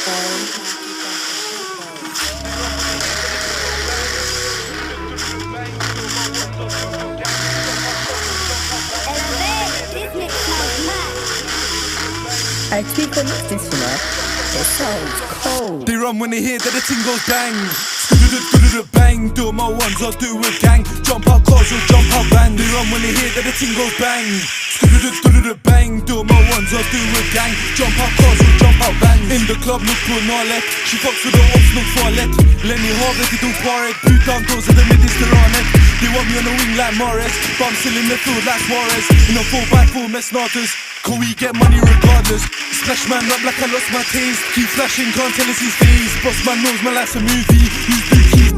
I tweak on this, you know. It sounds cold. They run when they hear that the ting goes bang. Bang, do my ones, I'll do a gang. Jump out cars or jump out band. They run when they hear that the ting goes bang. Bang, do my ones, I'll do a gang. Jump out cars or jump out band. In the club, look for Narlet. She fucks with the ops, look for let. Lenny Harvey, they do parade. Boot down doors of the middies, they're on it. They want me on the wing like Morris, but I'm still in the field like Suarez. In a 4x4 mess starters. Can we get money regardless? Splash man up like I lost my taste. Keep flashing, can't tell us his face. Boss man knows my life's a movie. Who's